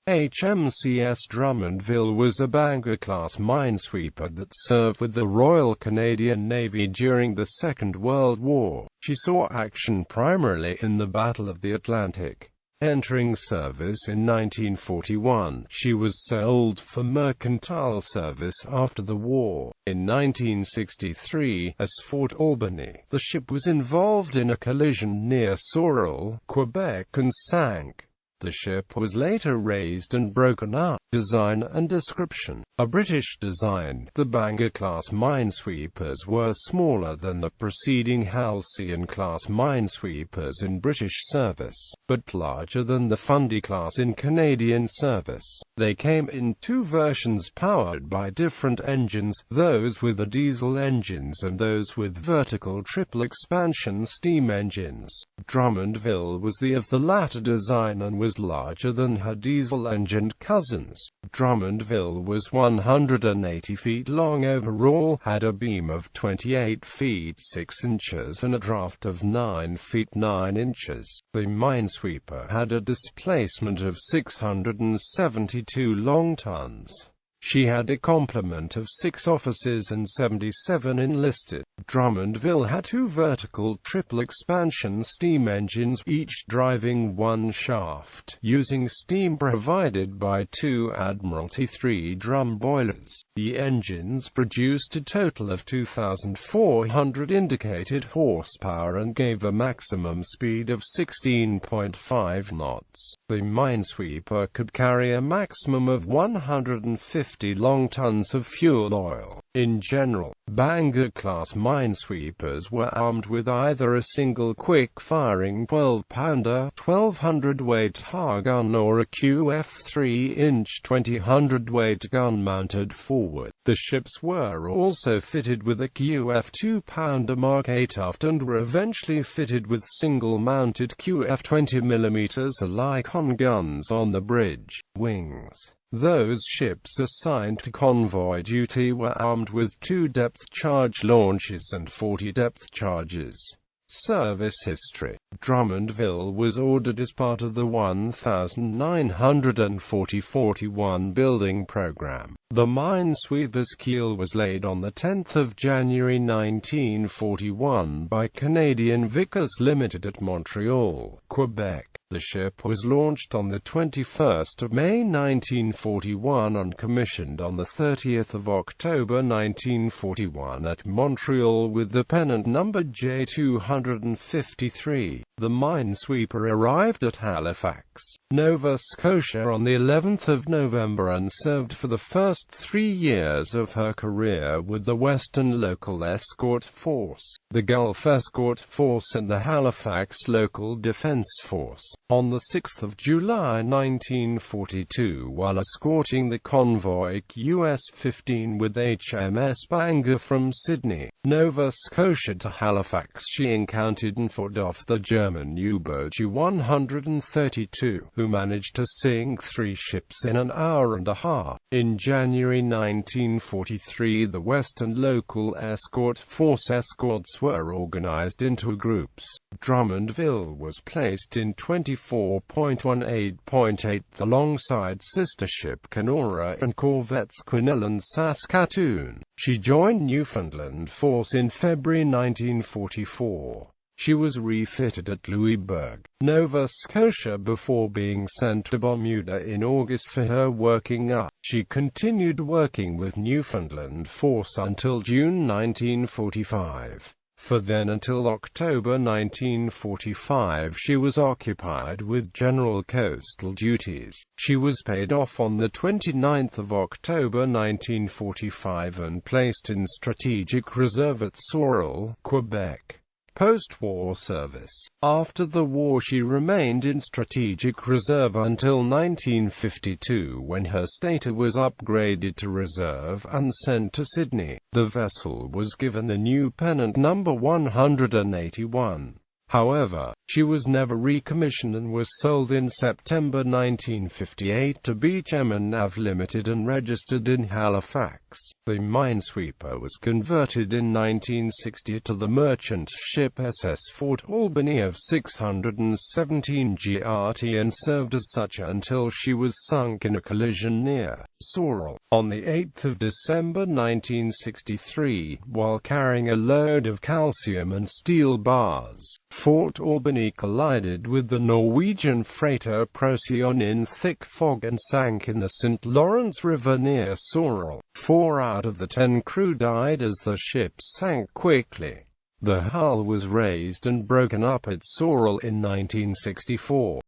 HMCS Drummondville was a Bangor-class minesweeper that served with the Royal Canadian Navy during the Second World War. She saw action primarily in the Battle of the Atlantic. Entering service in 1941, she was sold for mercantile service after the war. In 1963, at Fort Albany, the ship was involved in a collision near Sorel, Quebec and sank. The ship was later raised and broken up. Design and description. A British design, the Bangor-class minesweepers were smaller than the preceding Halcyon-class minesweepers in British service, but larger than the Fundy-class in Canadian service. They came in two versions powered by different engines, those with the diesel engines and those with vertical triple-expansion steam engines. Drummondville was of the latter design and was larger than her diesel-engined cousins. Drummondville was 180 feet long overall, had a beam of 28 feet 6 inches and a draft of 9 feet 9 inches. The minesweeper had a displacement of 672 long tons. She had a complement of 6 officers and 77 enlisted. Drummondville had two vertical triple-expansion steam engines, each driving one shaft, using steam provided by two Admiralty 3 drum boilers. The engines produced a total of 2,400 indicated horsepower and gave a maximum speed of 16.5 knots. The minesweeper could carry a maximum of 150 long tons of fuel oil. In general, Bangor-class minesweepers were armed with either a single quick-firing 12-pounder, 1,200-weight HA gun or a QF 3-inch 20-hundredweight gun mounted forward. The ships were also fitted with a QF 2-pounder Mark 8 aft and were eventually fitted with single-mounted QF 20mm Helicon guns on the bridge wings. Those ships assigned to convoy duty were armed with 2 depth-charge launchers and 40 depth charges. Service history. Drummondville was ordered as part of the 1940-41 building program. The minesweeper's keel was laid on the 10th of January 1941 by Canadian Vickers Limited at Montreal, Quebec. The ship was launched on the 21st of May 1941 and commissioned on the 30th of October 1941 at Montreal with the pennant number J253. The minesweeper arrived at Halifax, Nova Scotia on the 11th of November and served for the first 3 years of her career with the Western Local Escort Force, the Gulf Escort Force and the Halifax Local Defense Force. On the 6th of July 1942, while escorting the convoy US-15 with HMS Bangor from Sydney, Nova Scotia to Halifax, she encountered and fought off the German U-boat U-132, who managed to sink 3 ships in an hour and a half. In January 1943, the Western Local Escort Force escorts were organized into groups. Drummondville was placed in 24.18.8 alongside sister ship Kenora and corvettes Quesnel and Saskatoon. She joined Newfoundland Force in February 1944. She was refitted at Louisbourg, Nova Scotia before being sent to Bermuda in August for her working up. She continued working with Newfoundland Force until June 1945. For then until October 1945 she was occupied with general coastal duties. She was paid off on the 29th of October 1945 and placed in strategic reserve at Sorel, Quebec. Post-war service. After the war she remained in strategic reserve until 1952 when her status was upgraded to reserve and sent to Sydney. The vessel was given the new pennant number 181. However, she was never recommissioned and was sold in September 1958 to Beecham and Nav Limited and registered in Halifax. The minesweeper was converted in 1960 to the merchant ship SS Fort Albany of 617 GRT and served as such until she was sunk in a collision near Sorel on 8 December 1963, while carrying a load of calcium and steel bars. Fort Albany collided with the Norwegian freighter Procyon in thick fog and sank in the St. Lawrence River near Sorel. 4 out of the 10 crew died as the ship sank quickly. The hull was raised and broken up at Sorel in 1964.